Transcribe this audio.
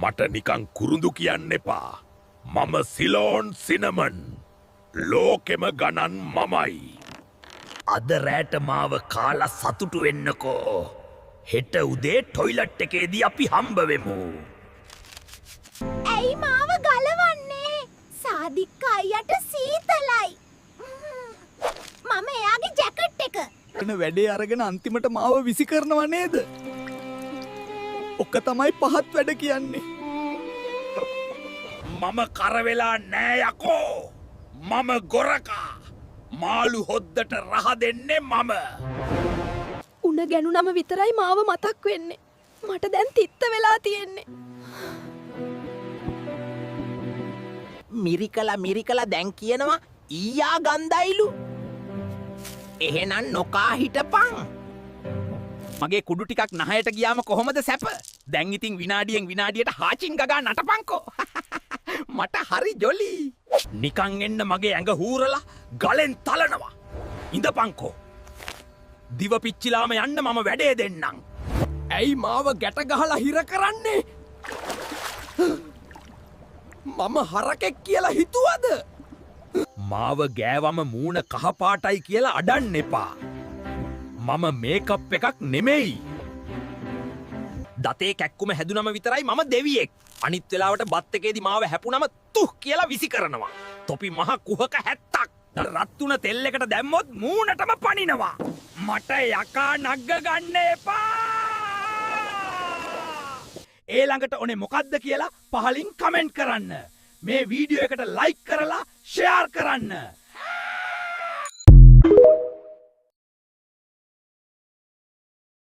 මට නිකං කුරුඳු කියන්න එපා. මම සිලෝන් සිනමන්. ලෝකෙම ගණන් මමයි. අද රෑට මාව කාලා සතුටු වෙන්නකෝ. හෙට උදේ ටොයිලට් එකේදී අපි හම්බවෙමු. ඇයි මාව ගලවන්නේ? සාදික් අයියට සීතලයි. මම එයාගේ ජැකට් එක. එන වැඩේ අරගෙන අන්තිමට මාව විසි කරනවා නේද? ඔක තමයි පහත් වැඩ කියන්නේ. මම කරවෙලා නෑ යකෝ. මම ගොරකා. මාළු හොද්දට රහ දෙන්නේ මම. උණ ගැනුනම විතරයි මාව මතක් වෙන්නේ. මට දැන් තිත්ත වෙලා තියෙන්නේ. මිරිකලා දැන් කියනවා ඊයා ගන්දයිලු. එහෙනම් නොකා හිටපන්. මගේ කුඩු ටිකක් නහයට ගියාම කොහොමද සැප? දැන් ඉතින් විනාඩියෙන් විනාඩියට හාචින් ගගා නටපන්කෝ. මට හරි ජොලි. නිකං එන්න මගේ ඇඟ හූරලා ගලෙන් තලනවා. ඉඳපංකෝ. දිව පිච්චිලාම යන්න මම වැඩේ දෙන්නම්. ඇයි මාව ගැට ගහලා හිර කරන්නේ? මම හරකෙක් කියලා හිතුවද? මාව ගෑවම මූණ කහපාටයි කියලා අඩන්න එපා. මම මේකප් එකක් නෙමෙයි. දතේ කැක්කුම හැදුනම විතරයි මම දෙවියෙක්. අනිත් වෙලාවට බත් එකේදී මාව හැපුනම තුහ් කියලා විසි කරනවා. තොපි මහ කුහක 70ක්. රත්තුන තෙල් එකට දැම්මොත් මූණටම පනිනවා. මට යකා නග්ග ගන්න එපා. ඒ ළඟට ඕනේ මොකද්ද කියලා පහලින් කමෙන්ට් කරන්න. මේ වීඩියෝ එකට ලයික් කරලා ෂෙයාර් කරන්න.